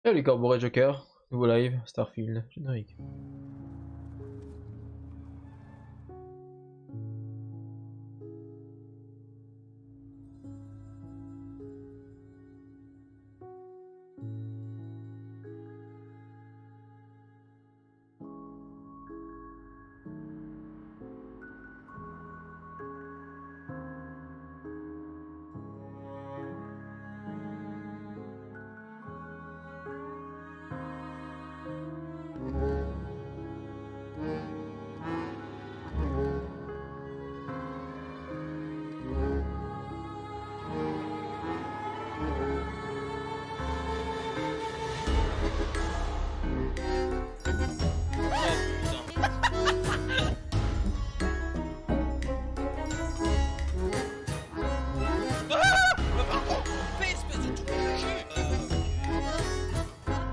Salut Corboré Joker, nouveau live, Starfield, générique.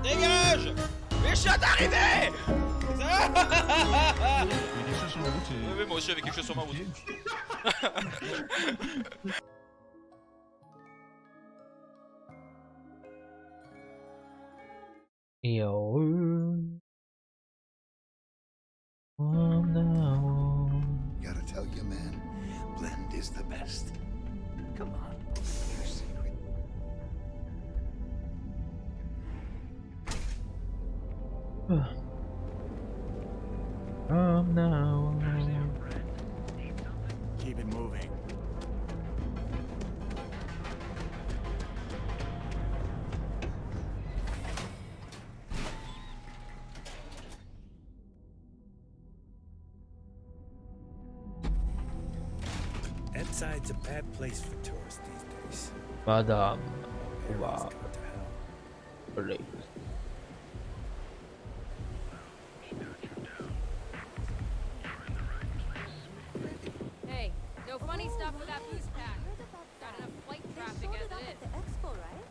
Dégage! Méchant arrivé! Il y a des choses sur la route et... Oui, moi aussi, avec quelque chose sur ma route. Yo. Oh no. Gotta tell you, man, blend is the best. Come on, your secret. Oh no. Keep it moving. That side's a bad place for tourists these days. Madame. Area's Wow. gone to hell. Play. Hey, no funny stuff with that boost pack. Got enough flight traffic as it is. The expo, right?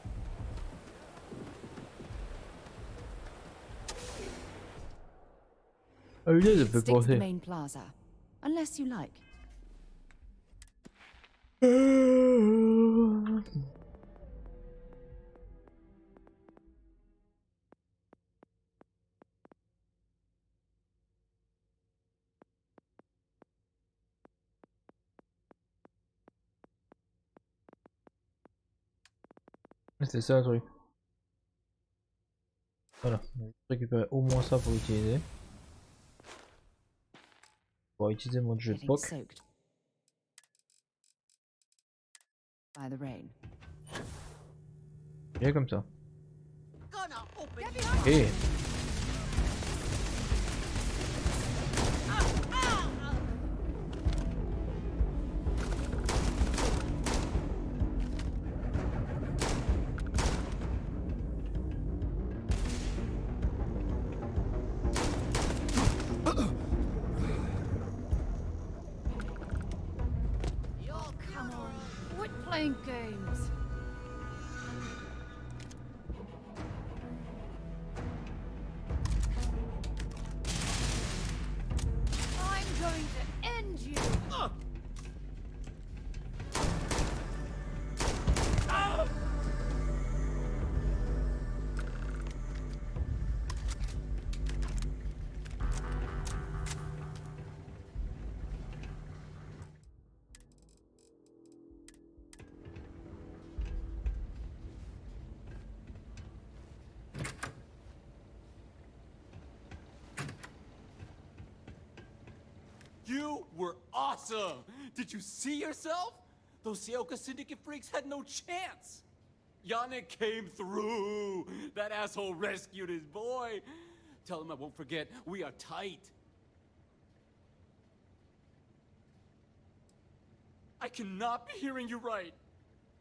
Ah oui, ça fait Stick to the penser. main plaza, unless you like. C'est ça le truc. Voilà, je vais récupérer au moins ça pour l'utiliser. Pour utiliser mon jeu de Getting POC. soaked by the rain. Bien comme ça. Et Come on, quit playing games. I'm going to end you. You were awesome! Did you see yourself? Those Seoka Syndicate freaks had no chance! Yannick came through! That asshole rescued his boy! Tell him I won't forget, we are tight! I cannot be hearing you right!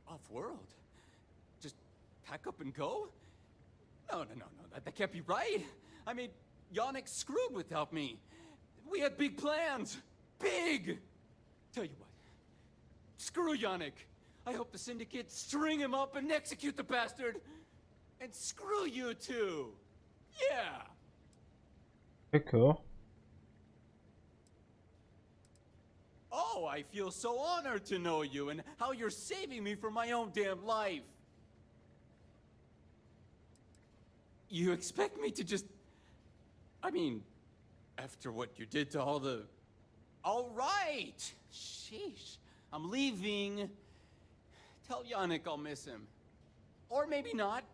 Off-world? Just pack up and go? No, that can't be right! I mean, Yannick screwed without me! We had big plans! Big! Tell you what. Screw Yannick! I hope the Syndicate string him up and execute the bastard! And screw you too! Yeah! d'accord. Oh, I feel so honored to know you and how you're saving me from my own damn life! You expect me to just... I mean, after what you did to all the... All right! Sheesh. I'm leaving. Tell Yannick I'll miss him. Or maybe not.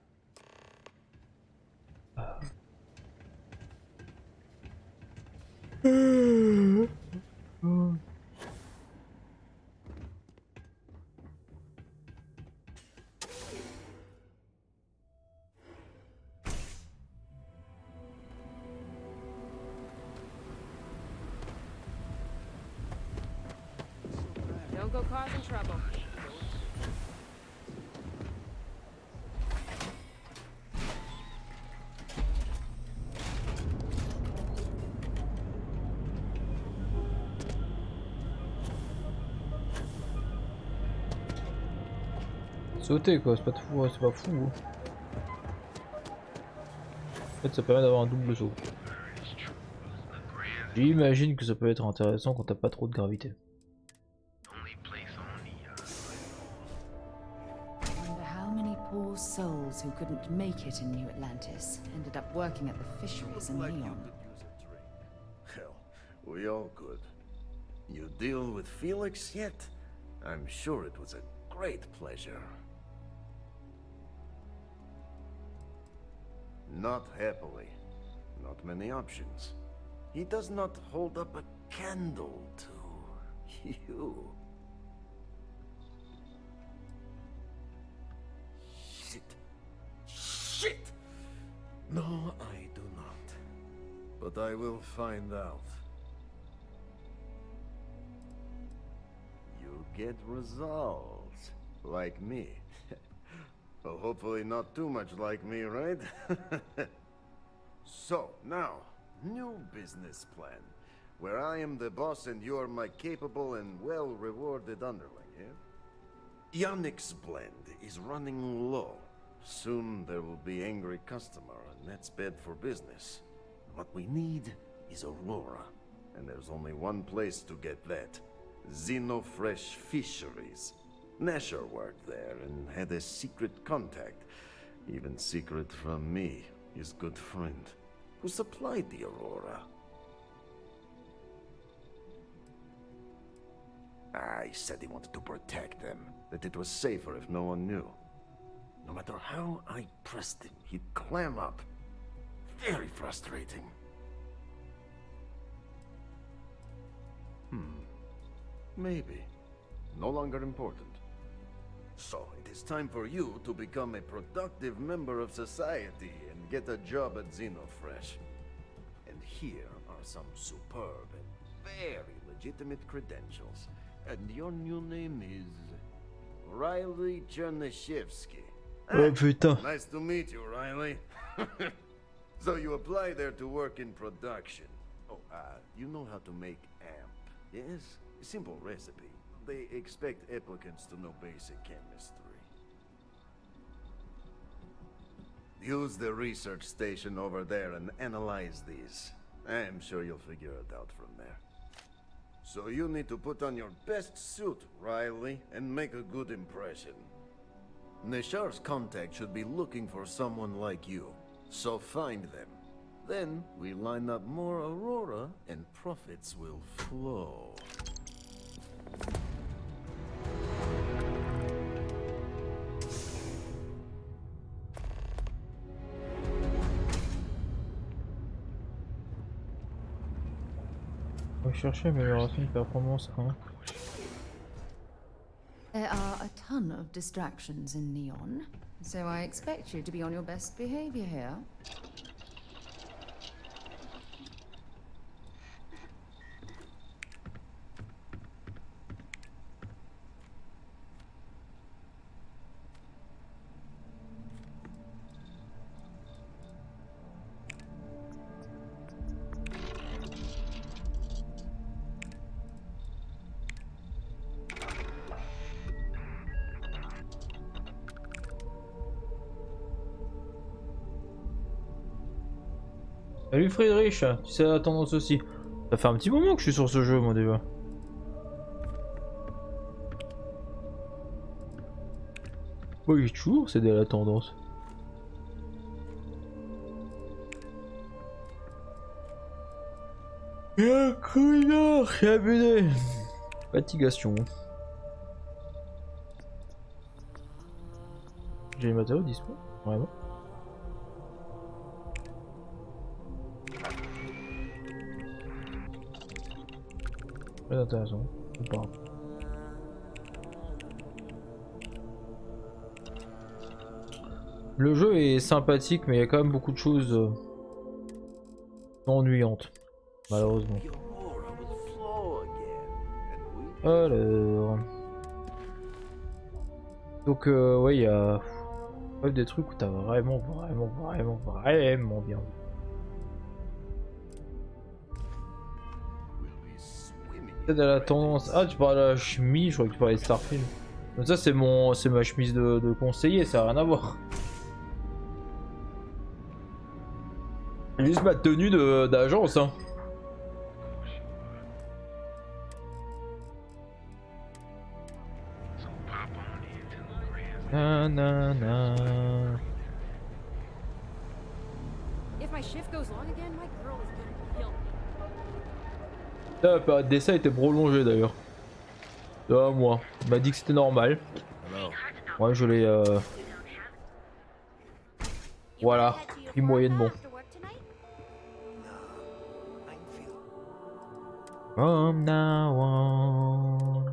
Don't go causing trouble. Sauter quoi, c'est pas fou, c'est pas fou. En fait ça permet d'avoir un double saut. J'imagine que ça peut être intéressant quand t'as pas trop de gravité. Wonder how many poor souls who couldn't make it in New Atlantis ended up working at the fisheries in Neon. Hell, we all could. You deal with Felix yet? I'm sure it was a great pleasure. Not happily. Not many options. He does not hold up a candle to you. Shit. Shit! No, I do not. But I will find out. You get results. Like me. Well, hopefully not too much like me, right? So, now, new business plan. Where I am the boss and you are my capable and well-rewarded underling, yeah? Yannick's blend is running low. Soon there will be angry customer and that's bad for business. What we need is Aurora. And there's only one place to get that. Xenofresh Fisheries. Nasher worked there and had a secret contact, even secret from me, his good friend, who supplied the Aurora. He said he wanted to protect them, that it was safer if no one knew. No matter how I pressed him, he'd clam up. Very frustrating. Maybe. No longer important. So, it is time for you to become a productive member of society and get a job at Xenofresh. And here are some superb and very legitimate credentials. And your new name is... Riley Chernyshevsky. Oh putain. Nice to meet you, Riley. So you apply there to work in production. Oh, you know how to make amp, yes? Simple recipe. They expect applicants to know basic chemistry. Use the research station over there and analyze these. I'm sure you'll figure it out from there. So you need to put on your best suit, Riley, and make a good impression. Neshar's contact should be looking for someone like you, so find them. Then we line up more Aurora and profits will flow. On va chercher amélioration de performance 1. There are a ton of distractions in Neon, so I expect you to be on your best behavior here. Salut Friedrich, tu sais la tendance aussi. Ça fait un petit moment que je suis sur ce jeu moi déjà. Oui, j'ai toujours cédé à la tendance. Un connard, c'est abusé. Fatigation. J'ai les matériaux dispo. Vraiment. Très intéressant. Ou pas. Le jeu est sympathique, mais il y a quand même beaucoup de choses ennuyantes, malheureusement. Alors, donc ouais, il y a des trucs où t'as vraiment bien. Peut-être à la tendance. Ah, tu parles de la chemise, je crois que tu parlais de Starfield. Donc ça c'est ma chemise de conseiller, ça a rien à voir. Juste ma tenue d'agence, hein. Na. If my shift goes long again, my girl is gonna kill me. La période d'essai était prolongée d'ailleurs. De 1 mois. Il m'a dit que c'était normal. Ouais, je l'ai. Voilà, pris moyennement. From now on.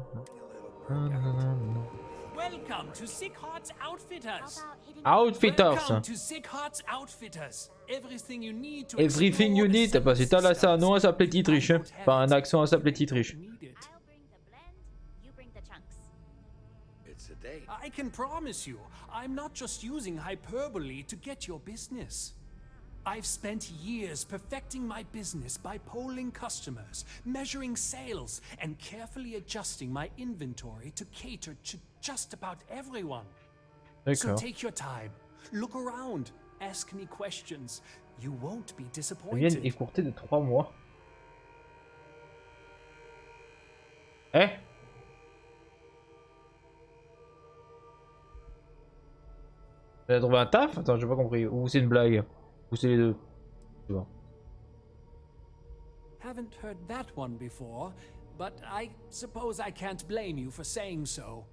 Welcome to Sick Hearts Outfitters. Outfitters. Welcome to Sick Hearts Outfitters. Everything you need to Everything you need. T'as pas si t'as là ça, non, ça s'appelait Titriche. Hein. Pas un accent, ça s'appelait Titriche. I'll bring the blend, you bring the chunks. It's a date. I can promise you, I'm not just using hyperbole to get your business. I've spent years perfecting my business by polling customers, measuring sales, and carefully adjusting my inventory to cater to just about everyone. So take your time, look around, ask me questions. You won't be disappointed. Ils viennent écourter de 3 mois. Eh? Elle a trouvé un taf? Attends, j'ai pas compris. Ou c'est une blague? Ou c'est les deux? Je sais pas. Haven't heard that one before, but I suppose I can't blame you for saying so.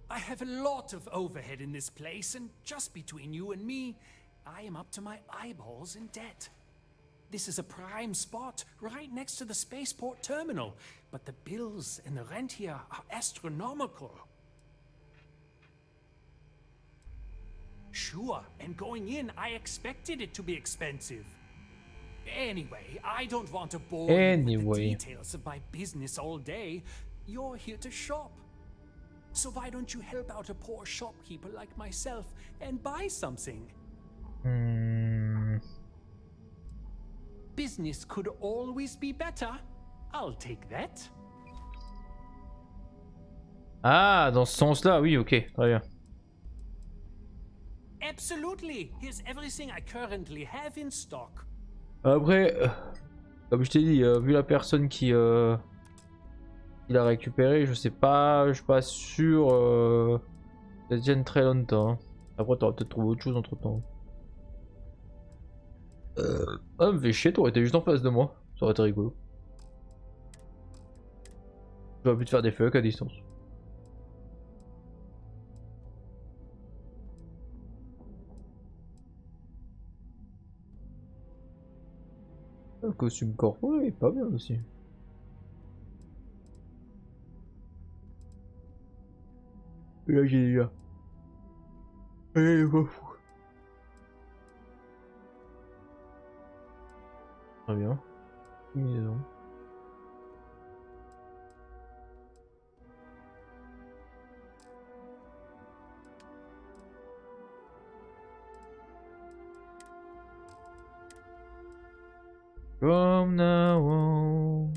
I have a lot of overhead in this place, and just between you and me, I am up to my eyeballs in debt. This is a prime spot, right next to the spaceport terminal, but the bills and the rent here are astronomical. Sure, and going in, I expected it to be expensive. Anyway, I don't want to bore you with the details of my business all day. You're here to shop. So why don't you help out a poor shopkeeper like myself and buy something? Business could always be better. I'll take that. Ah, dans ce sens-là, oui, ok, très bien. Absolutely. Here's everything I currently have in stock. Après, comme je t'ai dit, vu la personne qui l'a récupéré, je suis pas sûr qu'elle tienne très longtemps. Hein. Après, t'auras peut-être trouvé autre chose entre temps. Ah, me fait chier, t'aurais été juste en face de moi. Ça aurait été rigolo. J'aurais pu te faire des fucks à distance. Le costume corporel est pas bien aussi. Et là j'ai déjà. Allez, pas fou. Très bien. Combinaison. From now on.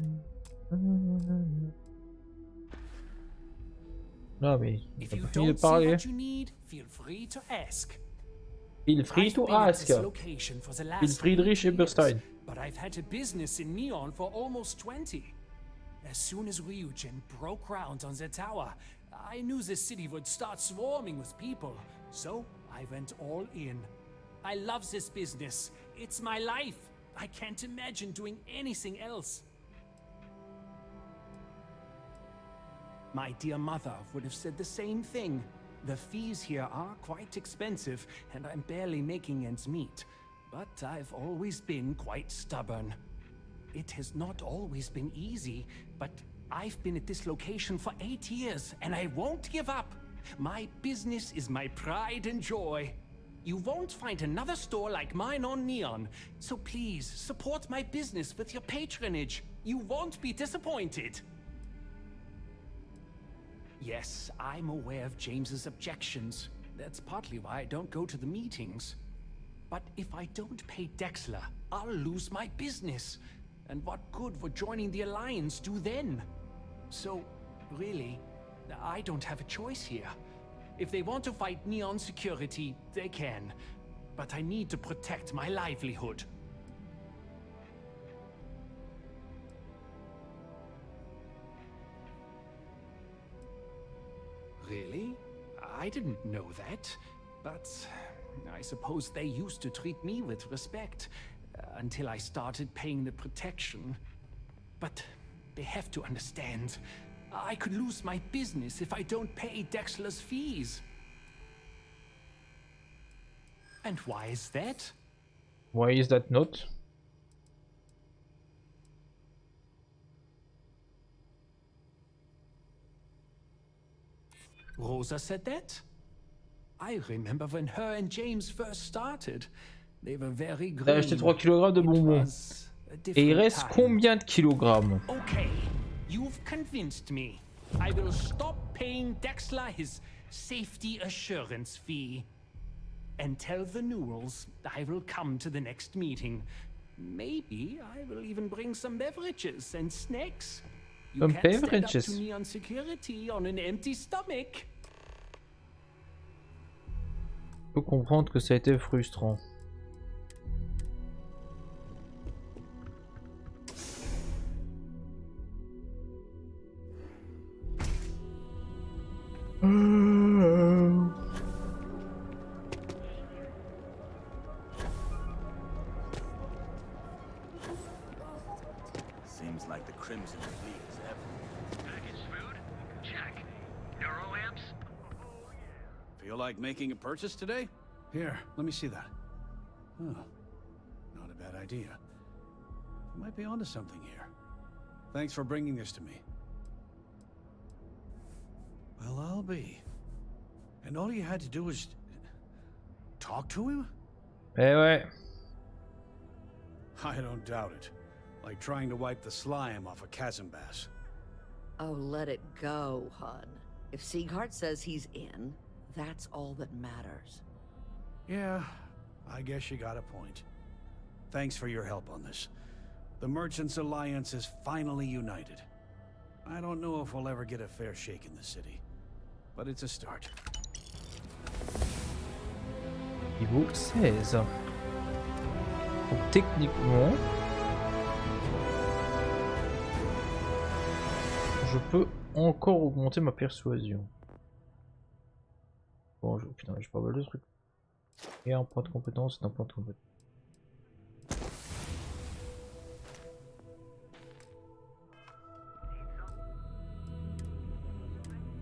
Non mais, il a pas fini de parler. Feel free to ask. Feel free to ask. Feel Friedrich Eberstein. But I've had a business in Neon for almost 20. As soon as Ryujin broke ground on the tower, I knew the city would start swarming with people. So I went all in. I love this business. It's my life. I can't imagine doing anything else. My dear mother would have said the same thing. The fees here are quite expensive, and I'm barely making ends meet. But I've always been quite stubborn. It has not always been easy, but I've been at this location for 8 years, and I won't give up. My business is my pride and joy. You won't find another store like mine on Neon, so please support my business with your patronage. You won't be disappointed. Yes, I'm aware of James's objections. That's partly why I don't go to the meetings. But if I don't pay Dexler, I'll lose my business. And what good would joining the Alliance do then? So, really, I don't have a choice here. If they want to fight Neon security, they can. But I need to protect my livelihood. Really? I didn't know that. But I suppose they used to treat me with respect until I started paying the protection. But they have to understand. I could lose my business if I don't pay Dexler's fees. And why is that? Why is that not? Rosa said that? I remember when her and James first started. They were very green. T'as acheté 3 kg de bonbons. Et il reste combien de kilogrammes? Okay, you've convinced me. I will stop paying Dexler his safety assurance fee. And tell the Newells I will come to the next meeting. Maybe I will even bring some beverages and snacks. You can't stand up to Neon security on an empty stomach. Je peux comprendre que ça a été frustrant. Seems like the Crimson Fleet is ever. Packaged food? Check. Neuroamps? Feel like making a purchase today? Here, let me see that. Oh, not a bad idea. You might be onto something here. Thanks for bringing this to me. Well, I'll be. And all you had to do was talk to him? Eh ouais. I don't doubt it. Like trying to wipe the slime off a chasm bass. Oh, let it go, hon. If Sieghart says he's in, that's all that matters. Yeah, I guess you got a point. Thanks for your help on this. The Merchants Alliance is finally united. I don't know if we'll ever get a fair shake in the city, but it's a start. Niveau 16. Donc techniquement, je peux encore augmenter ma persuasion. Bon, putain, j'ai pas mal de trucs. Et un point de compétence et un point de compétence.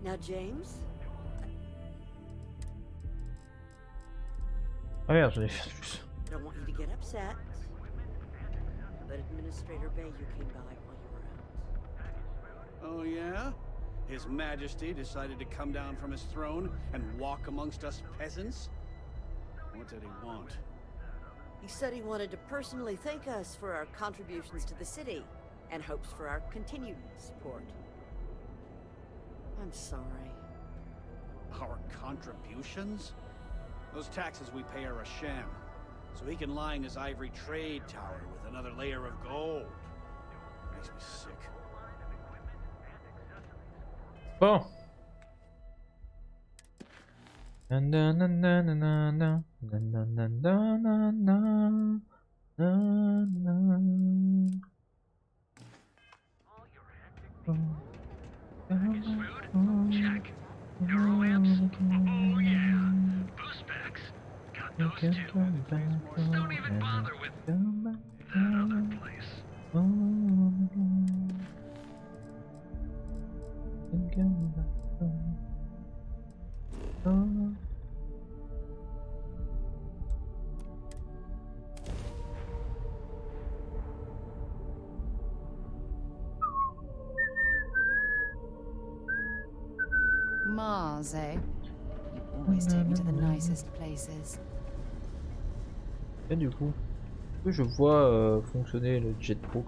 Now, James? Ah merde, j'en ai fait plus. I don't want you to get upset, but Administrator Bayou came by while you were out. Oh yeah? His Majesty decided to come down from his throne and walk amongst us peasants? What did he want? He said he wanted to personally thank us for our contributions to the city, and hopes for our continued support. I'm sorry. Our contributions? Those taxes we pay are a sham, so he can line his ivory trade tower with another layer of gold. Makes me sick. Bon. Na na na na na na na na na na na na na na. Packaged food? Check. Neuroamps? Oh yeah. Boost packs? Got those too. Don't even bother with that other place. can come back home. Oh. Mars, eh? You always take me to the nicest places. Et du coup, je vois fonctionner le jetpack.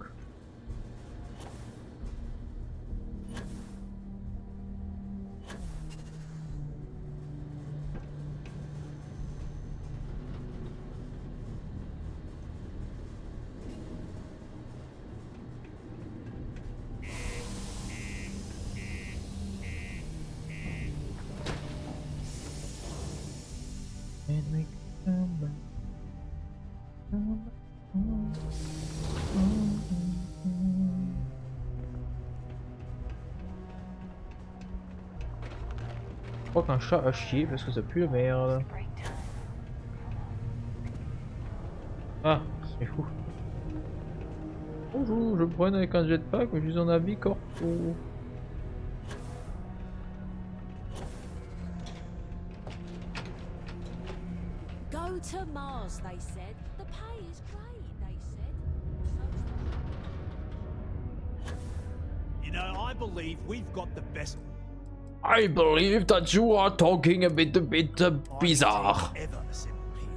And we come back. Je crois qu'un chat a chié parce que ça pue la merde. Ah, c'est fou. Bonjour, je me promène avec un jetpack mais je suis en habit corpo. Go to Mars, they said. The pay is great, they said. You know, I believe we've got the best. I believe that you are talking a bit bizarre. Ever assembled here.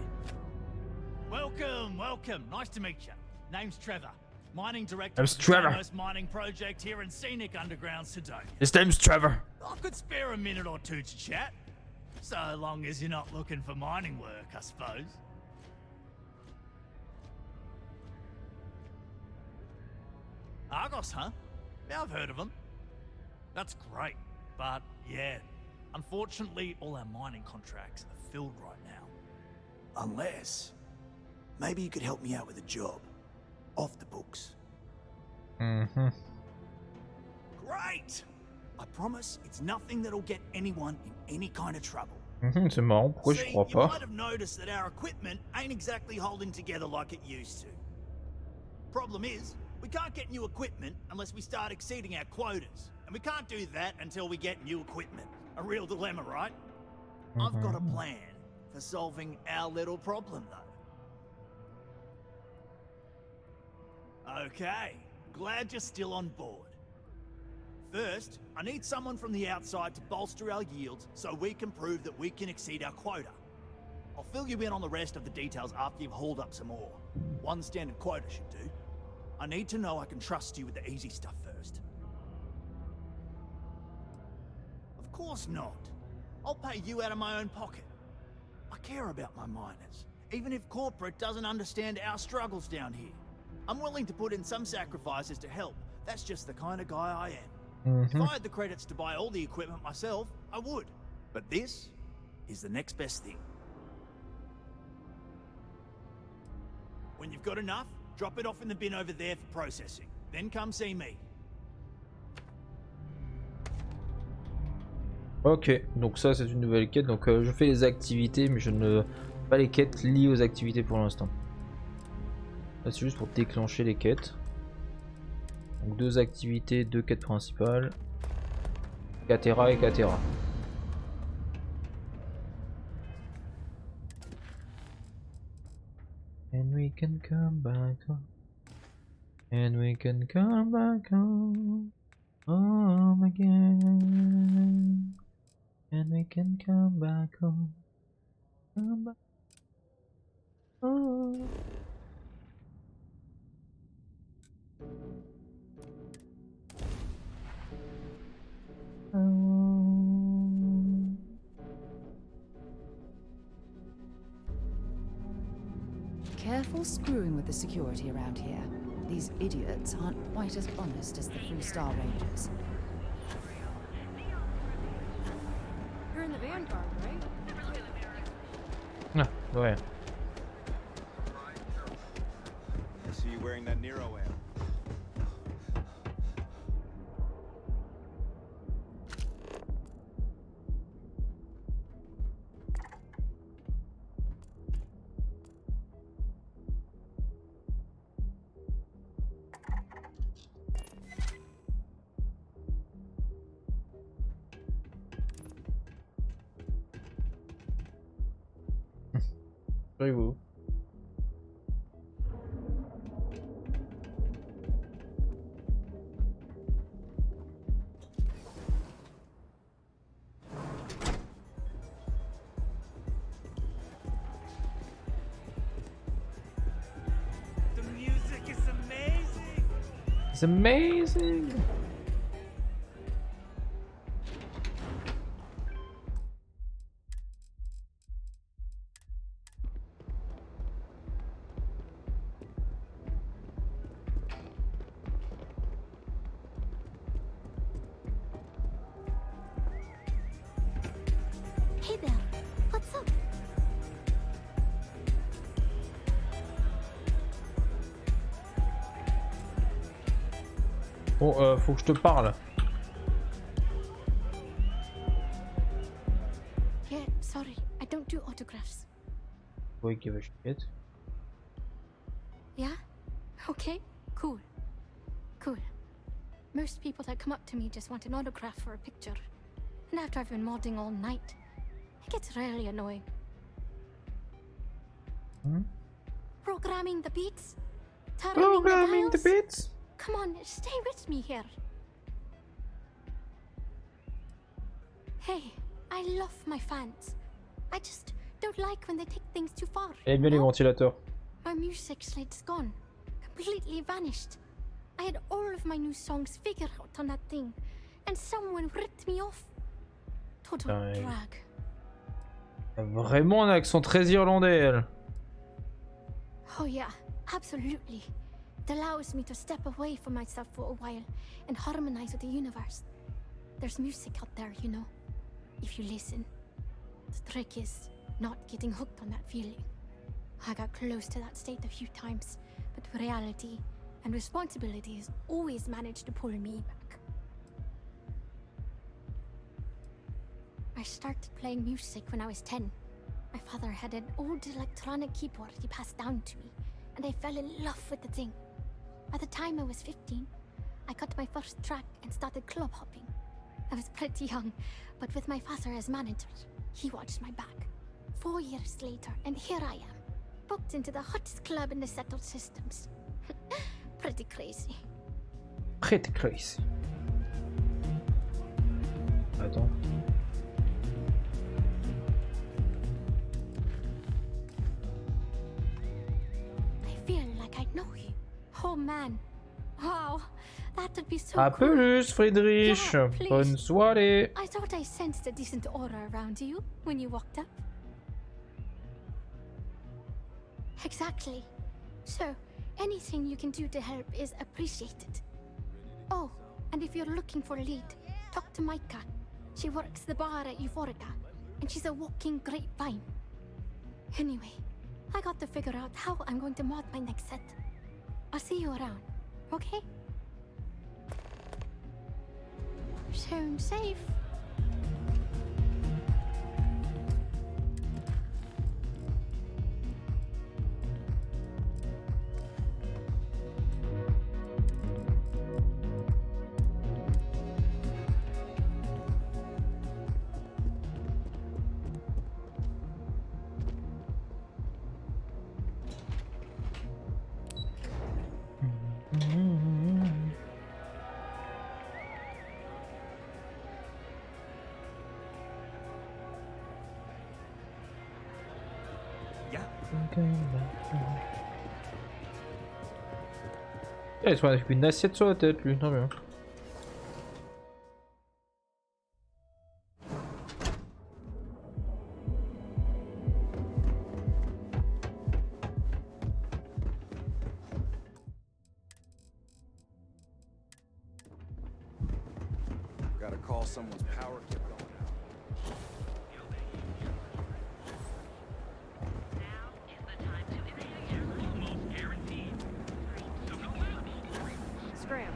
Welcome, welcome. Nice to meet you. Name's Trevor. Mining director Name's of the Trevor. Devenons mining project here in scenic underground Sedonia. His name's Trevor. I could spare a minute or two to chat. So long as you're not looking for mining work, I suppose. Argos, huh? Yeah, I've heard of them. That's great, but yeah, unfortunately all our mining contracts are filled right now. Unless, maybe you could help me out with a job. Off the books. Mm-hmm. Great! I promise it's nothing that'll get anyone in any kind of trouble. C'est marrant, pourquoi je crois You pas? might have noticed that our equipment ain't exactly holding together like it used to. Problem is, we can't get new equipment unless we start exceeding our quotas. And we can't do that until we get new equipment. A real dilemma, right? I've got a plan for solving our little problem, though. Okay, glad you're still on board. First, I need someone from the outside to bolster our yields so we can prove that we can exceed our quota. I'll fill you in on the rest of the details after you've hauled up some ore. One standard quota should do. I need to know I can trust you with the easy stuff first. Of course not. I'll pay you out of my own pocket. I care about my miners, even if corporate doesn't understand our struggles down here. I'm willing to put in some sacrifices to help. That's just the kind of guy I am. If I had the credits to buy all the equipment myself, I would. But this is the next best thing. When you've got enough, drop it off in the bin over there for processing. Then come see me. Ok, donc ça c'est une nouvelle quête. Donc je fais les activités, mais je ne fais pas les quêtes liées aux activités pour l'instant. Là c'est juste pour déclencher les quêtes. Donc 2 activités, 2 quêtes principales. Catera et Catera. And we can come back home. And we can come back home. Home again. And we can come back home. Come back home. Careful screwing with the security around here. These idiots aren't quite as honest as the 3-star Rangers. You're in the Vanguard, right? Ah, ouais. I see you wearing that Nero amp. Rassurez-vous. The music is amazing. It's amazing. Hey there, what's up? Bon, faut que je te parle. Yeah, sorry, I don't do autographs. Oui, qui va chiquette. Yeah? Okay, cool. Cool. Most people that come up to me just want an autograph for a picture. And after I've been modding all night, it gets really annoying. Programming the beats? Programming the beats? Come on, stay with me here. Hey, I love my fans. I just don't like when they take things too far. Et bien les ventilateurs. My music slate's gone. Completely vanished. I had all of my new songs figured out on that thing, and someone ripped me off. Total drag. Vraiment un accent très irlandais, elle. Oh yeah, absolutely. It allows me to step away from myself for a while and harmonize with the universe. There's music out there, you know, if you listen. The trick is not getting hooked on that feeling. I got close to that state a few times, but reality and responsibilities always managed to pull me back. I started playing music when I was 10. My father had an old electronic keyboard he passed down to me, and I fell in love with the thing. By the time I was 15, I got my first track and started club hopping. I was pretty young, but with my father as manager, he watched my back. 4 years later, and here I am, booked into the hottest club in the settled systems. Pretty crazy. Pretty crazy. Attends. I feel like I know you. Oh man. Wow. That would be so A cool. plus, Friedrich. Yeah, please. Bonne soirée. I thought I sensed a decent aura around you when you walked up. Exactly. So, anything you can do to help is appreciated. Oh, and if you're looking for a lead, talk to Micah. She works the bar at Euphorica, and she's a walking grapevine. Anyway, I got to figure out how I'm going to mod my next set. I'll see you around, okay? Sound safe. Il se prend avec une assiette sur la tête, lui, très bien. Gotta call someone's power kept going out. Scram.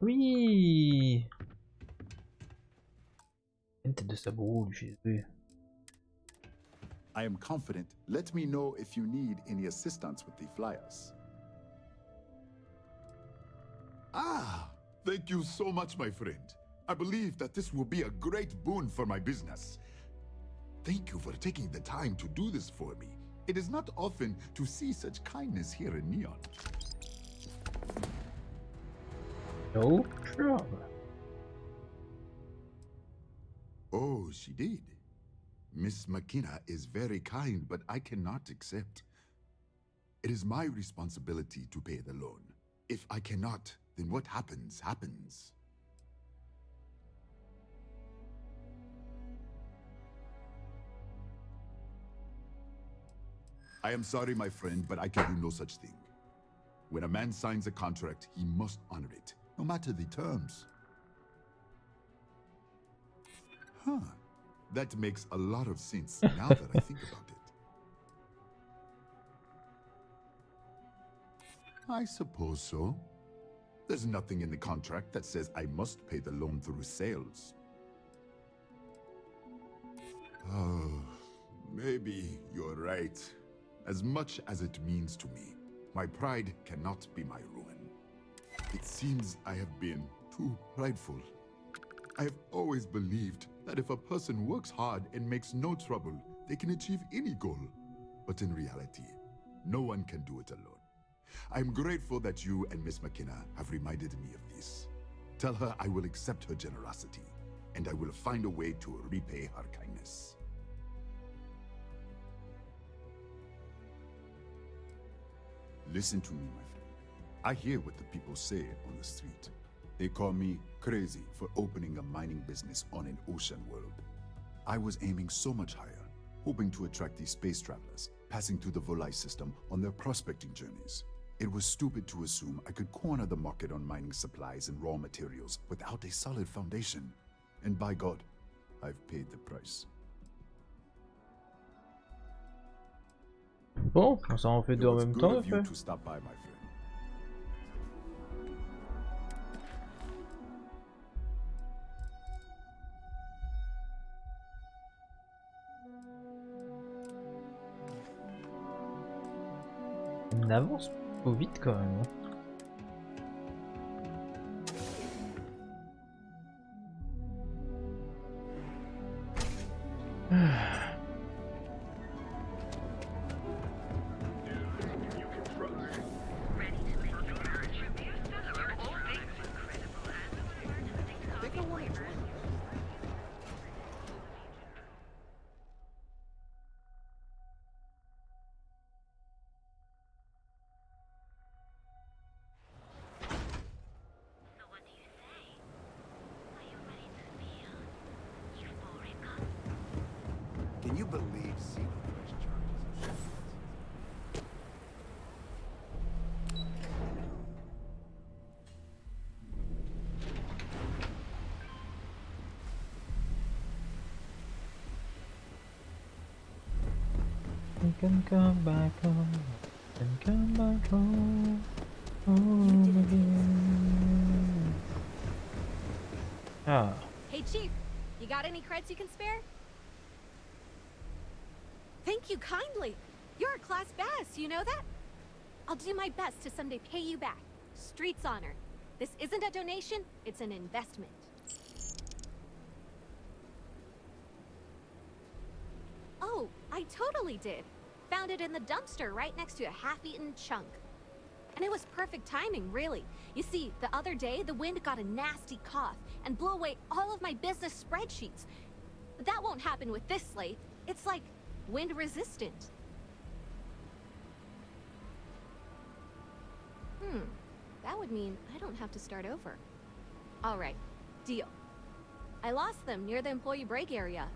Oui. Une tête de sabot, lui, Jésus. I am confident. Let me know if you need any assistance with the flyers. Ah, Thank you so much, my friend. I believe that this will be a great boon for my business. Thank you for taking the time to do this for me. It is not often to see such kindness here in Neon. No trouble. Oh, she did. Miss McKenna is very kind, but I cannot accept. It is my responsibility to pay the loan. If I cannot, then what happens, happens. I am sorry, my friend, but I can do no such thing. When a man signs a contract, he must honor it, no matter the terms. Huh. That makes a lot of sense now that I think about it. I suppose so. There's nothing in the contract that says I must pay the loan through sales. Oh, maybe you're right. As much as it means to me, my pride cannot be my ruin. It seems I have been too prideful. I have always believed that if a person works hard and makes no trouble, they can achieve any goal. But in reality, no one can do it alone. I am grateful that you and Miss McKenna have reminded me of this. Tell her I will accept her generosity, and I will find a way to repay her kindness. Listen to me, my friend. I hear what the people say on the street. They call me crazy for opening a mining business on an ocean world. I was aiming so much higher, hoping to attract these space travelers, passing through the Volai system on their prospecting journeys. It was stupid to assume I could corner the market on mining supplies and raw materials without a solid foundation. And by God, I've paid the price. Bon, ça en fait deux en même temps, en fait. To stop by, my friend. On avance plutôt vite quand même. Can you believe Cena Fresh charges of You can come back home, and come back home again. Ah. Hey, Chief, you got any creds you can spare? Thank you kindly. You're a class bass, you know that? I'll do my best to someday pay you back. Street's honor. This isn't a donation, it's an investment. Oh, I totally did. Found it in the dumpster right next to a half-eaten chunk. And it was perfect timing, really. You see, the other day, the wind got a nasty cough and blew away all of my business spreadsheets. But that won't happen with this slate. It's like wind resistant. That would mean I don't have to start over. All right, deal. I lost them near the employee break area.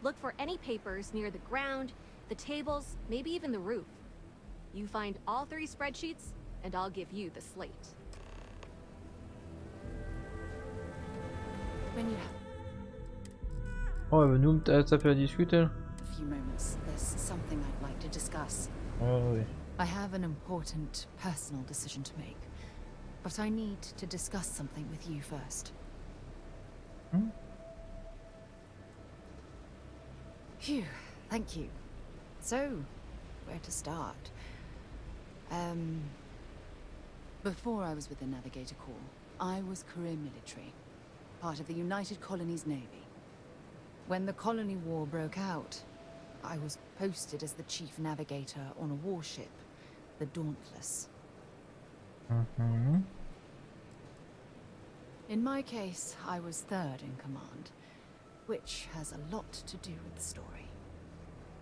Look for any papers near the ground, the tables, maybe even the roof. You find all 3 spreadsheets, and I'll give you the slate. When you Oh, elle veut nous taper la discute, elle. have a few moments, there's something I'd like to discuss. Oh, oui. I have an important personal decision to make, but I need to discuss something with you first. Phew, thank you. So, where to start? Before I was with the Navigator Corps, I was career military, part of the United Colonies Navy. When the Colony War broke out, I was posted as the chief navigator on a warship, the Dauntless. Mm-hmm. In my case, I was third in command, which has a lot to do with the story.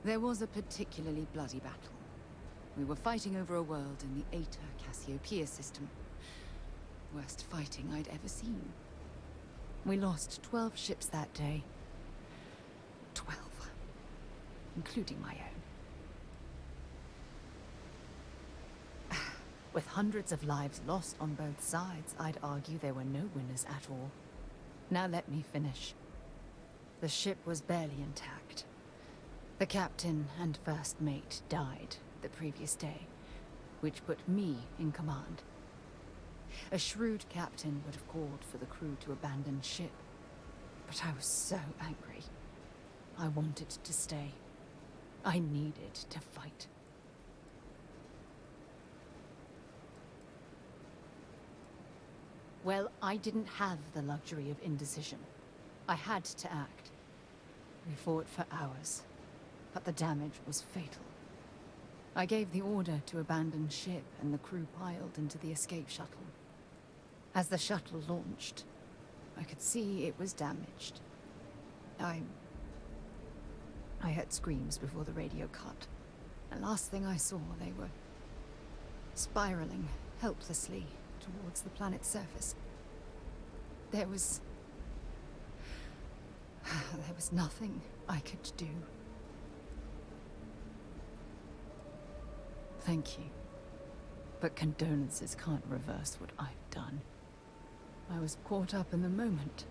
There was a particularly bloody battle. We were fighting over a world in the Eta Cassiopeia system. Worst fighting I'd ever seen. We lost 12 ships that day. 12. Including my own. With hundreds of lives lost on both sides, I'd argue there were no winners at all. Now let me finish. The ship was barely intact. The captain and first mate died the previous day, which put me in command. A shrewd captain would have called for the crew to abandon ship, but I was so angry. I wanted to stay. I needed to fight. Well, I didn't have the luxury of indecision. I had to act. We fought for hours, but the damage was fatal. I gave the order to abandon ship and the crew piled into the escape shuttle. As the shuttle launched, I could see it was damaged. I heard screams before the radio cut. And last thing I saw, they were spiraling helplessly towards the planet's surface. There was nothing I could do. Thank you. But condolences can't reverse what I've done. I was caught up in the moment.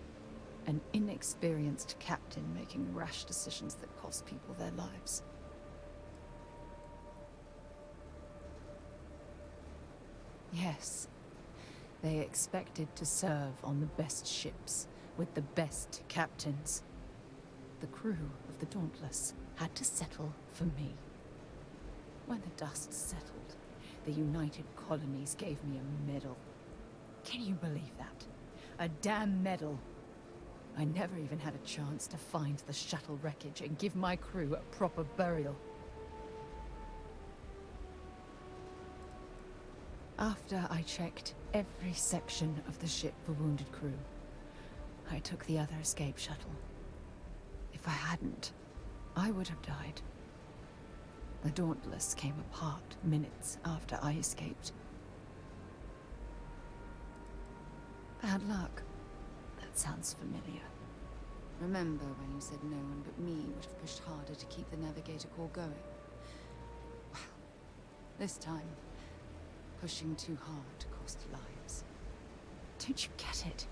An inexperienced captain making rash decisions that cost people their lives. Yes. They expected to serve on the best ships, with the best captains. The crew of the Dauntless had to settle for me. When the dust settled, the United Colonies gave me a medal. Can you believe that? A damn medal. I never even had a chance to find the shuttle wreckage and give my crew a proper burial. After I checked every section of the ship for wounded crew, I took the other escape shuttle. If I hadn't, I would have died. The Dauntless came apart minutes after I escaped. Bad luck. That sounds familiar. Remember when you said no one but me would have pushed harder to keep the Navigator Corps going? Well, this time, pushing too hard cost lives. Don't you get it?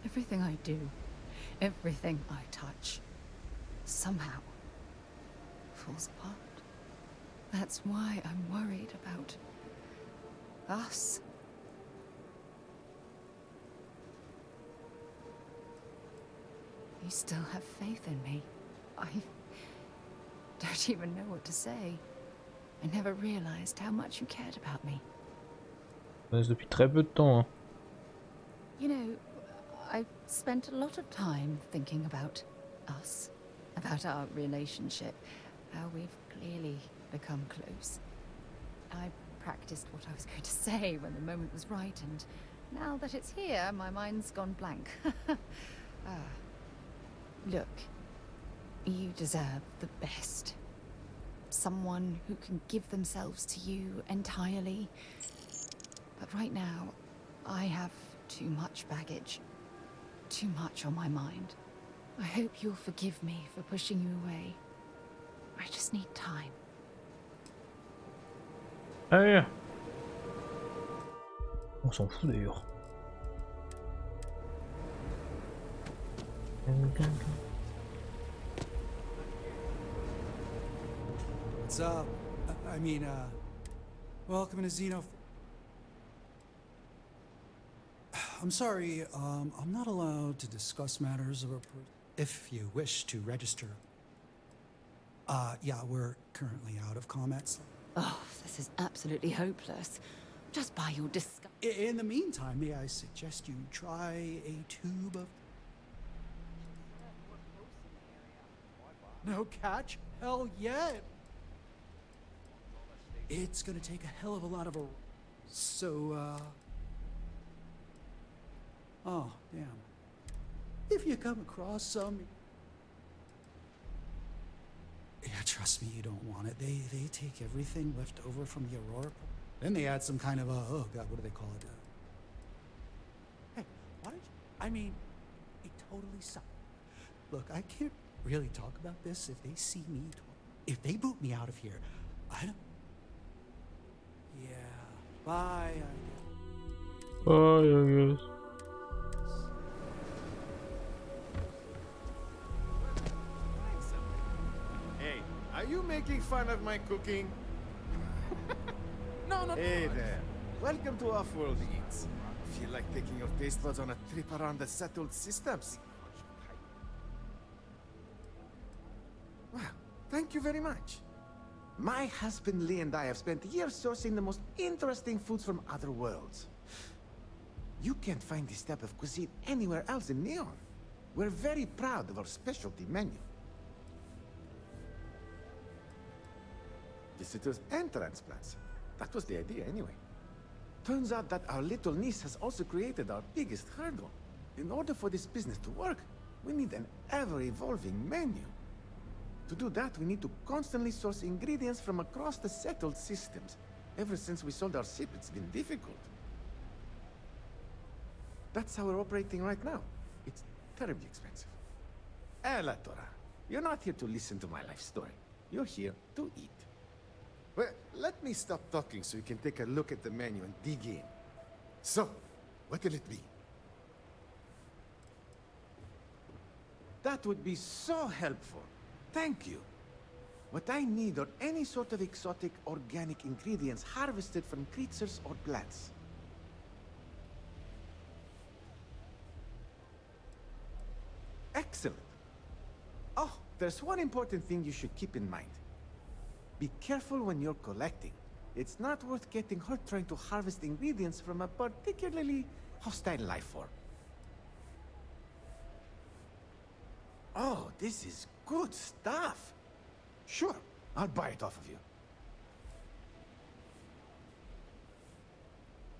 Everything I do, everything I touch, somehow falls apart. That's why I'm worried about us. You still have faith in me. I don't even know what to say. I never realized how much you cared about me. Depuis très peu de temps, hein. You know, I've spent a lot of time thinking about us, about our relationship, how we've clearly become close. I practiced what I was going to say when the moment was right, and now that it's here, my mind's gone blank. Look, you deserve the best. Someone who can give themselves to you entirely. But right now, I have too much baggage. Too much on my mind. I hope you'll forgive me for pushing you away. I just need time. Ah yeah. On s'en fout d'ailleurs. What's up? Welcome to Xeno. I'm sorry, I'm not allowed to discuss matters of a if you wish to register. Yeah, we're currently out of comments. Oh, this is absolutely hopeless. Just by your disgust. In the meantime, may I suggest you try a tube of... No catch? Hell yeah! It's gonna take a hell of a lot of a... So, oh, damn. If you come across some... Yeah, trust me, you don't want it. They take everything left over from the Aurora. Then they add some kind of oh god, what do they call it? Hey, why don't you... I mean, it totally sucks. Look, I can't really talk about this if they see me if they boot me out of here. I don't... Yeah, bye, Oh, yeah, yes. Hey, are you making fun of my cooking? No, no, Hey there. Welcome to Off-World Eats. Feel like taking your taste buds on a trip around the settled systems? Well, thank you very much. My husband Lee and I have spent years sourcing the most interesting foods from other worlds. You can't find this type of cuisine anywhere else in Neon. We're very proud of our specialty menu. Visitors and transplants. That was the idea anyway. Turns out that our little niece has also created our biggest hurdle. In order for this business to work, we need an ever-evolving menu. To do that, we need to constantly source ingredients from across the settled systems. Ever since we sold our ship, it's been difficult. That's how we're operating right now. It's terribly expensive. La Torah, you're not here to listen to my life story. You're here to eat. Well, let me stop talking so you can take a look at the menu and dig in. So, what will it be? That would be so helpful. Thank you. What I need are any sort of exotic organic ingredients harvested from creatures or plants. Excellent. Oh, there's one important thing you should keep in mind. Be careful when you're collecting. It's not worth getting hurt trying to harvest ingredients from a particularly hostile life form. Oh, this is good stuff. Sure, I'll buy it off of you.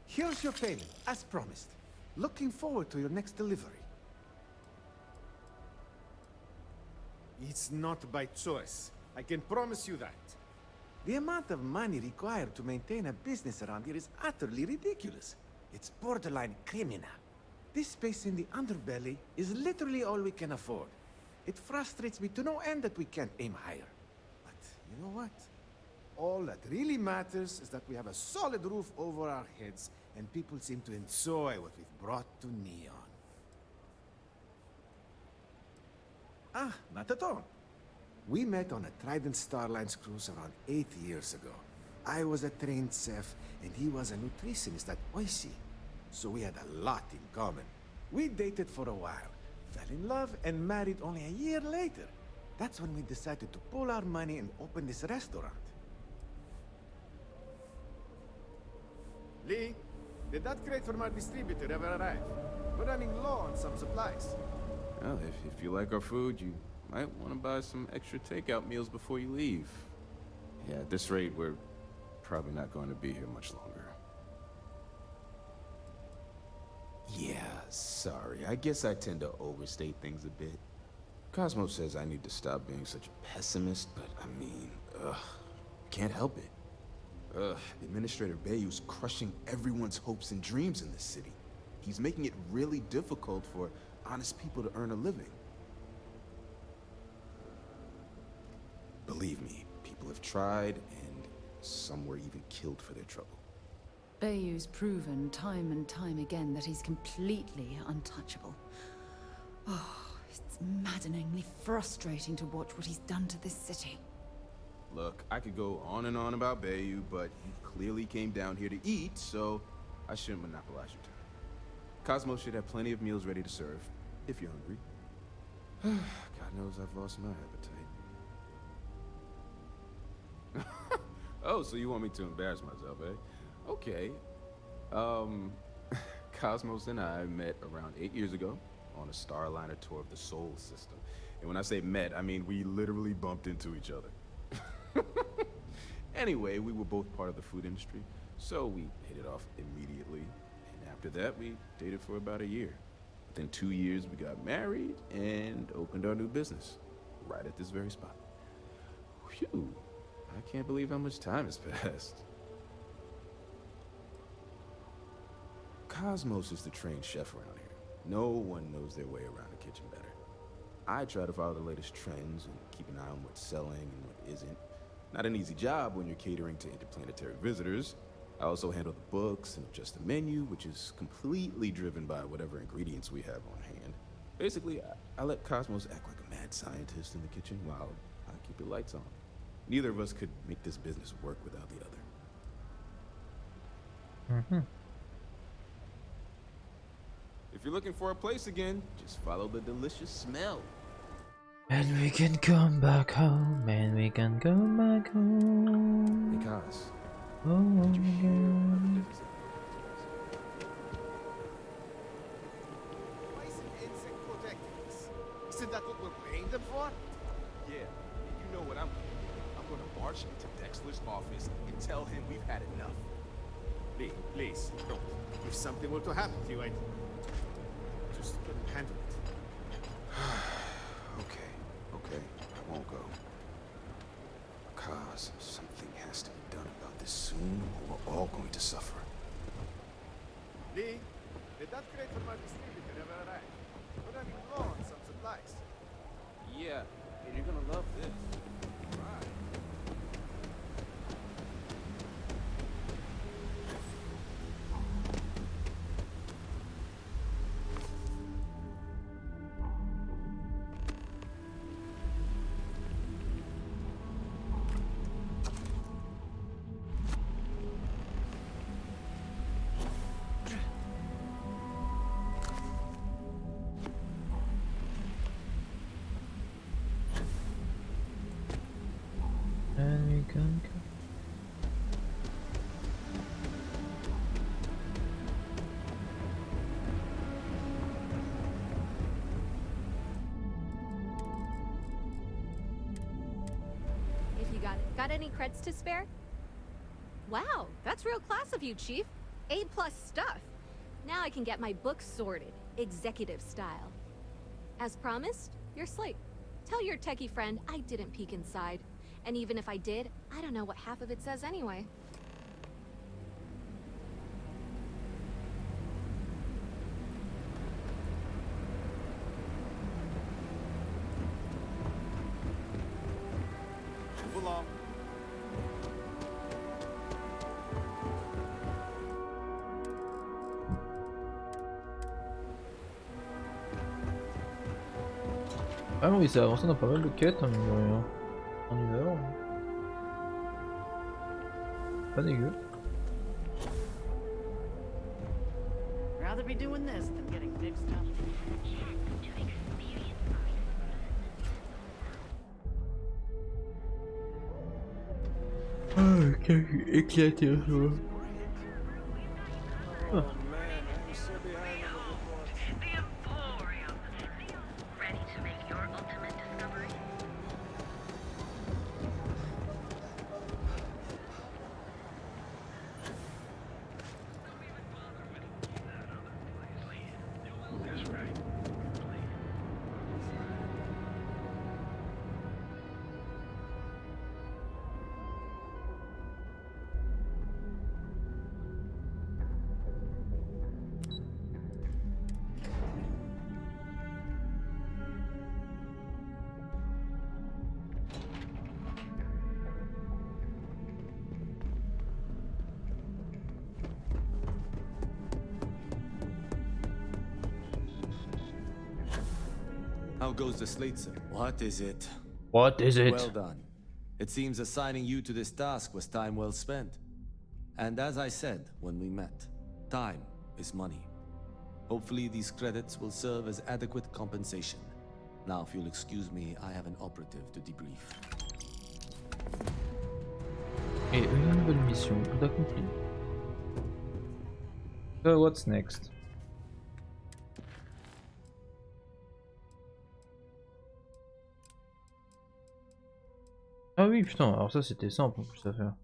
Here's your payment, as promised. Looking forward to your next delivery. It's not by choice. I can promise you that. The amount of money required to maintain a business around here is utterly ridiculous. It's borderline criminal. This space in the underbelly is literally all we can afford. It frustrates me to no end that we can't aim higher. But you know what? All that really matters is that we have a solid roof over our heads, and people seem to enjoy what we've brought to Neon. Ah, not at all. We met on a Trident Starlines cruise around 8 years ago. I was a trained chef, and he was a nutritionist at Oishi. So we had a lot in common. We dated for a while, fell in love, and married only a year later. That's when we decided to pool our money and open this restaurant. Lee, did that crate from our distributor ever arrive? We're running low on some supplies. Well, if you like our food, you might want to buy some extra takeout meals before you leave. Yeah, at this rate, we're probably not going to be here much longer. Yeah, sorry. I guess I tend to overstate things a bit. Cosmo says I need to stop being such a pessimist, but I mean, can't help it. Administrator Bayou's crushing everyone's hopes and dreams in this city. He's making it really difficult for honest people to earn a living. Believe me, people have tried, and some were even killed for their trouble. Bayou's proven time and time again that he's completely untouchable. Oh, it's maddeningly frustrating to watch what he's done to this city. Look, I could go on and on about Bayou, but you clearly came down here to eat, so I shouldn't monopolize your time. Cosmo should have plenty of meals ready to serve, if you're hungry. God knows I've lost my appetite. Oh, so you want me to embarrass myself, eh? Okay. Cosmos and I met around 8 years ago on a Starliner tour of the Sol system. And when I say met, I mean we literally bumped into each other. Anyway, we were both part of the food industry, so we hit it off immediately. And after that, we dated for about a year. Within 2 years, we got married and opened our new business, right at this very spot. Phew, I can't believe how much time has passed. Cosmos is the trained chef around here. No one knows their way around the kitchen better. I try to follow the latest trends and keep an eye on what's selling and what isn't. Not an easy job when you're catering to interplanetary visitors. I also handle the books and adjust the menu, which is completely driven by whatever ingredients we have on hand. Basically, I let Cosmos act like a mad scientist in the kitchen while I keep the lights on. Neither of us could make this business work without the other. If you're looking for a place again, just follow the delicious smell. And we can come back home, and we can go back home. Because did you hear Why isn't insect protecting us? Isn't that what we're paying them for? Yeah, you know what I'm doing. I'm gonna march into Dexler's office and tell him we've had enough. Lee, please, don't. If something were to happen to you, I just couldn't handle it. Okay, I won't go. Because something has to be done about this soon, or we're all going to suffer. Lee, did that crate for my distributor ever arrive? We're running low on some supplies. Yeah, and you're gonna love this. Right. And we can go. If you got any creds to spare? Wow, that's real class of you, Chief. A+ stuff. Now I can get my books sorted, executive style. As promised, your slate. Tell your techie friend I didn't peek inside. And even if I did, I don't know what half of it says anyway. Move along. Ah oui, ça a avancé dans pas mal de quêtes, hein, mine de rien. En une heure. Pas dégueu. Rather be doing this than getting big stuff. Ah, quel éclaté, je vois. Ah. How goes the slate, sir? What is it? What is it? Well done. It seems assigning you to this task was time well spent. And as I said when we met, time is money. Hopefully these credits will serve as adequate compensation. Now, if you'll excuse me, I have an operative to debrief. Et une nouvelle mission accomplie. So what's next? Ah oui, putain, alors ça c'était simple en plus à faire.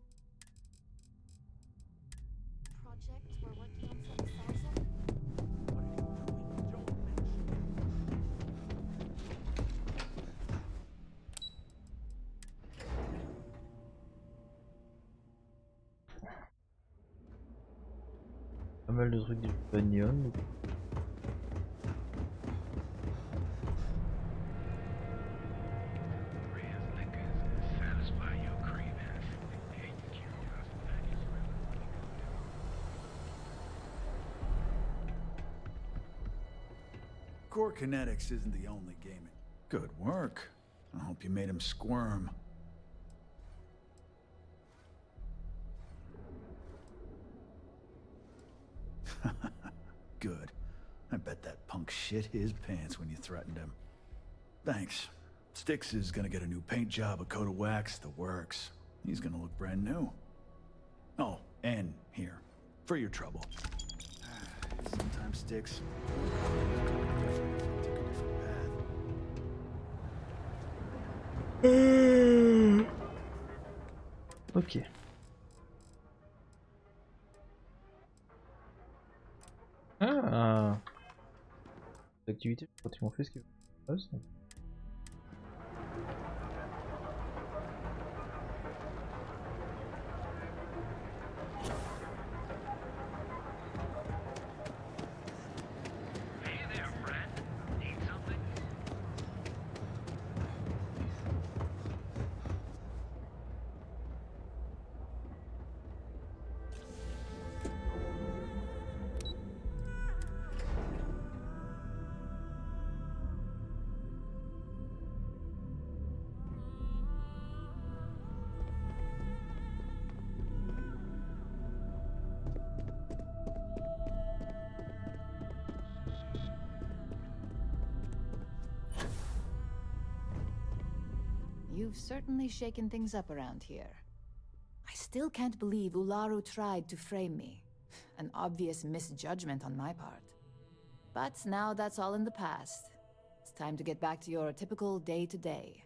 Pas mal de trucs du Devenons. Core kinetics isn't the only game. Good work. I hope you made him squirm. Good. I bet that punk shit his pants when you threatened him. Thanks. Styx is gonna get a new paint job, a coat of wax, the works. He's gonna look brand new. Oh, and here, for your trouble. Sometimes Styx take a different path. Ok. Ah. L'activité, quand ils m'ont fait ce qu'ils fassent. You've certainly shaken things up around here. I still can't believe Ularu tried to frame me. An obvious misjudgment on my part. But now that's all in the past. It's time to get back to your typical day-to-day.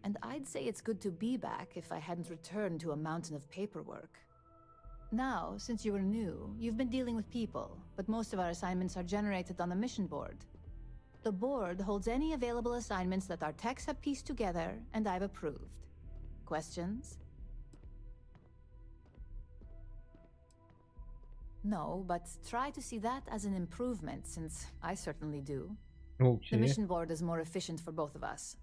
And I'd say it's good to be back if I hadn't returned to a mountain of paperwork. Now, since you were new, you've been dealing with people, but most of our assignments are generated on the mission board. The board holds any available assignments that our techs have pieced together, and I've approved. Questions? No, but try to see that as an improvement, since I certainly do. Okay. The mission board is more efficient for both of us.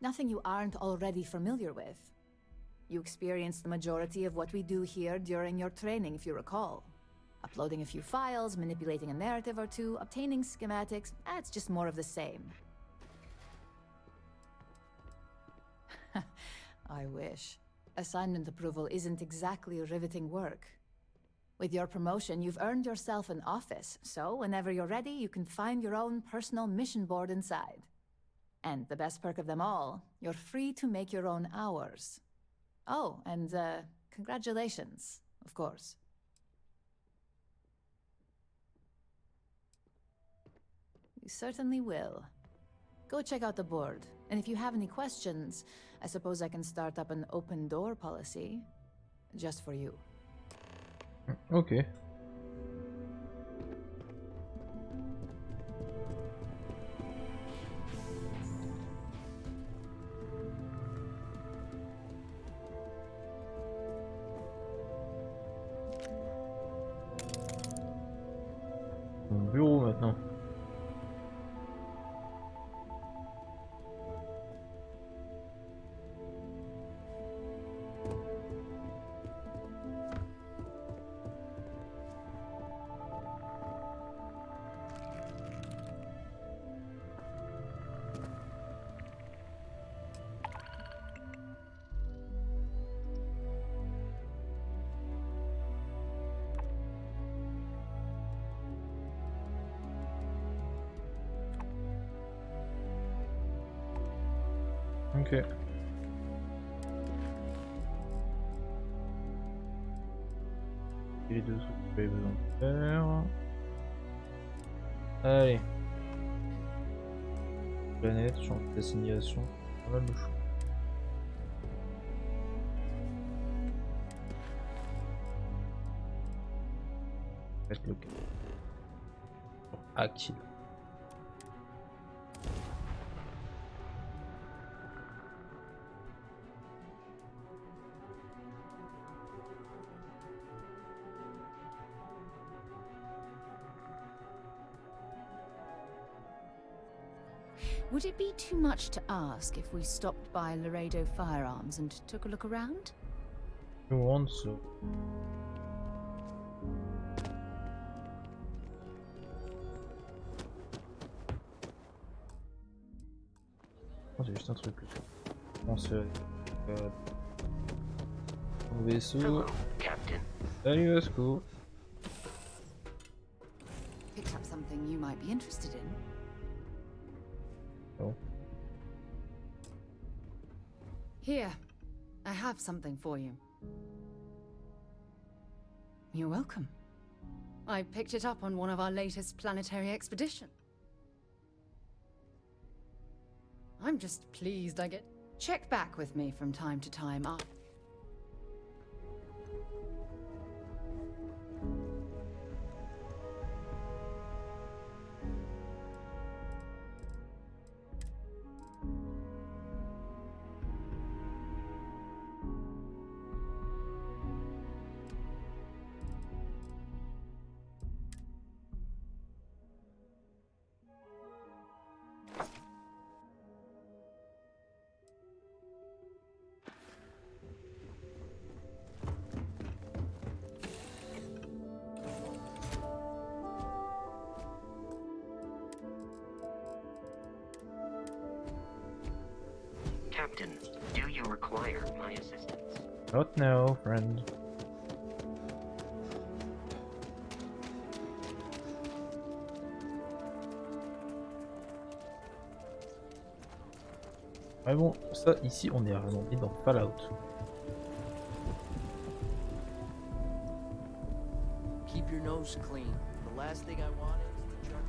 Nothing you aren't already familiar with. You experienced the majority of what we do here during your training, if you recall. Uploading a few files, manipulating a narrative or two, obtaining schematics, it's just more of the same. I wish. Assignment approval isn't exactly riveting work. With your promotion, you've earned yourself an office, so whenever you're ready, you can find your own personal mission board inside. And the best perk of them all, you're free to make your own hours. Oh, and congratulations, of course. You certainly will. Go check out the board, and if you have any questions, I suppose I can start up an open door policy. Just for you. Okay. Mon bureau maintenant. Ok. les deux trucs que j'avais besoin de faire. Allez. Planète, change d'assignation. Pas mal de choix. Faites le cas. Akil. Would it be too much to ask if we stopped by Laredo Firearms and took a look around? You want so? Oh, c'est juste un truc. Transférer. Au vaisseau. Salut Vasco. Picked up something you might be interested in. Oh. Here, I have something for you. You're welcome. I picked it up on one of our latest planetary expeditions. I'm just pleased I get... Check back with me from time to time. Captain, do you require my assistance? Not now, friend. Ah bon, ça ici on est vraiment mis dans Fallout. Keep your nose clean. The last thing I want is the judge.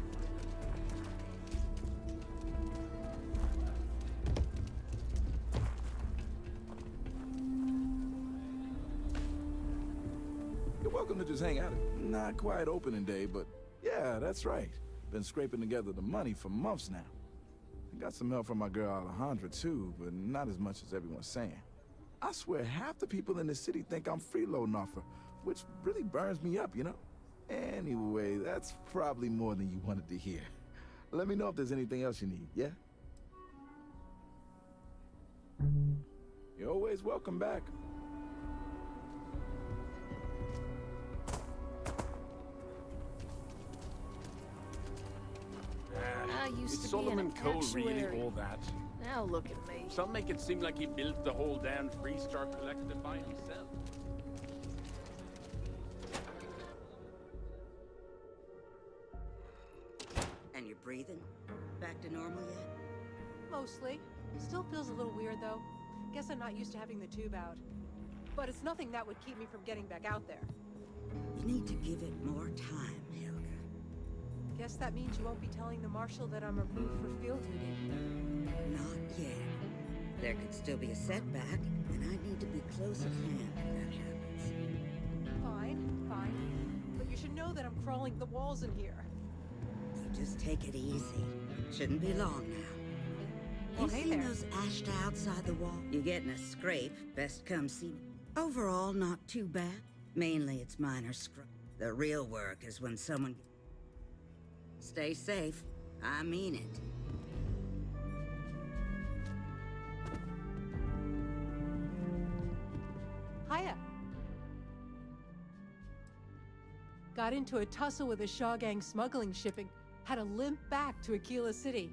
You're welcome to just hang out. Not quite opening day, but yeah, that's right. Been scraping together the money for months now. I got some help from my girl Alejandra too, but not as much as everyone's saying. I swear half the people in the city think I'm freeloading off her, which really burns me up, you know? Anyway, that's probably more than you wanted to hear. Let me know if there's anything else you need, yeah? You're always welcome back. I used Is to Solomon be in a Cole really actuary. all that? Now look at me. Some make it seem like he built the whole damn Freestar Collective by himself. And you're breathing? Back to normal yet? Mostly. Still feels a little weird though. Guess I'm not used to having the tube out. But it's nothing that would keep me from getting back out there. You need to give it more time, Helga. Guess that means you won't be telling the Marshal that I'm approved for field duty. Not yet. There could still be a setback, and I need to be close at hand if that happens. Fine, fine. But you should know that I'm crawling the walls in here. You just take it easy. Shouldn't be long now. Well, You hey seen there. those ashed outside the wall? You're getting a scrape. Best come see me. Overall, not too bad. Mainly it's minor scrape. The real work is when someone... Stay safe. I mean it. Hiya. Got into a tussle with a Shaw Gang smuggling shipping. Had to limp back to Aquila City.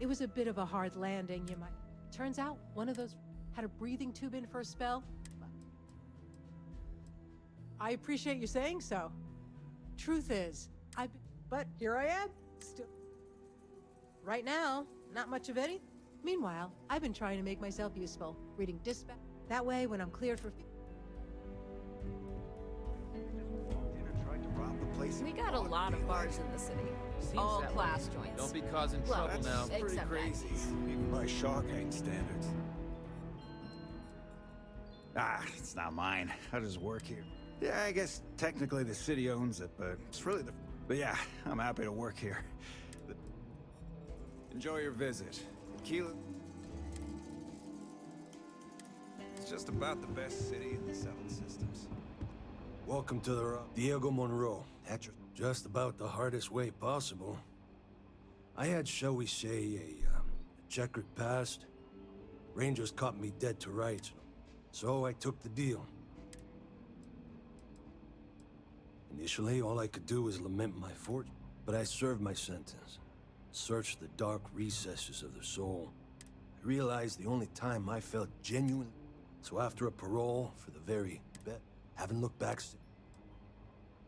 It was a bit of a hard landing, you might. Turns out, one of those had a breathing tube in for a spell. I appreciate you saying so. Truth is, but here I am, still. Right now, not much of any. Meanwhile, I've been trying to make myself useful, reading dispatch. That way, when I'm cleared for... place. We got a lot of bars in the city. Seems All that class way. joints. Don't be causing Well, trouble now. Pretty except crazy, Maggie's. Even by Shaw Gang standards. Ah, it's not mine. I just work here. Yeah, I guess technically the city owns it, but it's really the... But yeah, I'm happy to work here. Enjoy your visit. Keela... It's just about the best city in the Seven Systems. Welcome to the Diego Monroe. That's just about the hardest way possible. I had, shall we say, a checkered past. Rangers caught me dead to rights, so I took the deal. Initially, all I could do was lament my fortune, but I served my sentence. Searched the dark recesses of the soul. I realized the only time I felt genuine. So after a parole for the very best, haven't looked back since.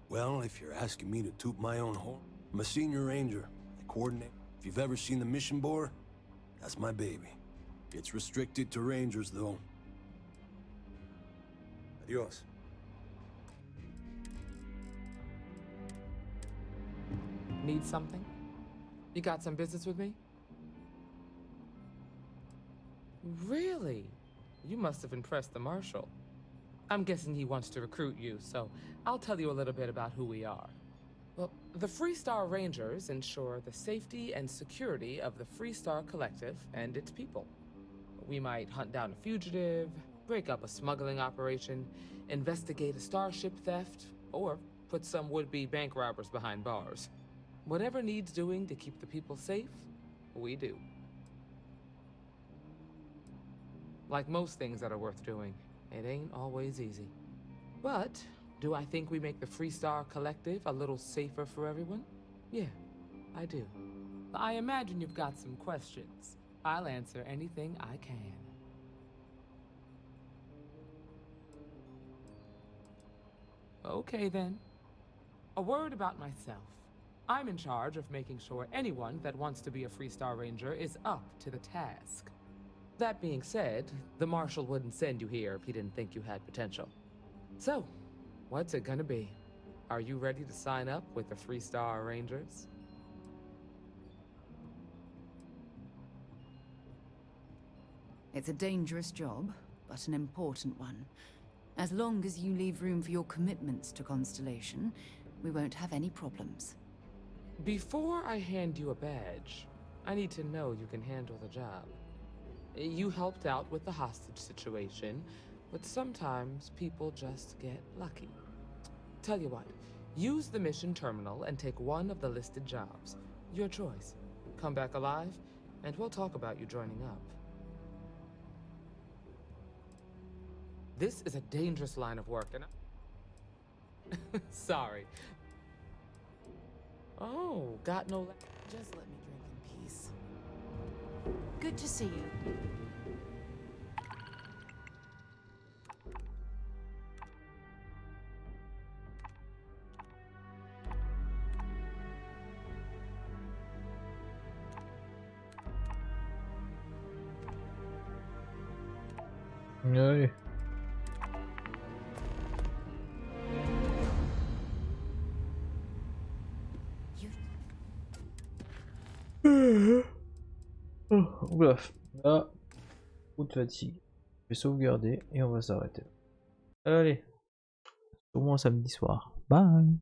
Well, if you're asking me to toot my own horn, I'm a senior ranger. I coordinate. If you've ever seen the mission board, that's my baby. It's restricted to rangers, though. Adios. Need something? You got some business with me? Really? You must have impressed the Marshal. I'm guessing he wants to recruit you, so I'll tell you a little bit about who we are. Well, the Freestar Rangers ensure the safety and security of the Freestar Collective and its people. We might hunt down a fugitive, break up a smuggling operation, investigate a starship theft, or put some would-be bank robbers behind bars. Whatever needs doing to keep the people safe, we do. Like most things that are worth doing, it ain't always easy. But do I think we make the Freestar Collective a little safer for everyone? Yeah, I do. I imagine you've got some questions. I'll answer anything I can. Okay then. A word about myself. I'm in charge of making sure anyone that wants to be a Freestar Ranger is up to the task. That being said, the Marshal wouldn't send you here if he didn't think you had potential. So, what's it gonna be? Are you ready to sign up with the Freestar Rangers? It's a dangerous job, but an important one. As long as you leave room for your commitments to Constellation, we won't have any problems. Before I hand you a badge, I need to know you can handle the job. You helped out with the hostage situation, but sometimes people just get lucky. Tell you what, use the mission terminal and take one of the listed jobs. Your choice. Come back alive, and we'll talk about you joining up. This is a dangerous line of work, and sorry. Oh, got no... Just let me drink in peace. Good to see you. Allez. Oula, là, coup de fatigue. Je vais sauvegarder et on va s'arrêter. Allez, au moins samedi soir. Bye.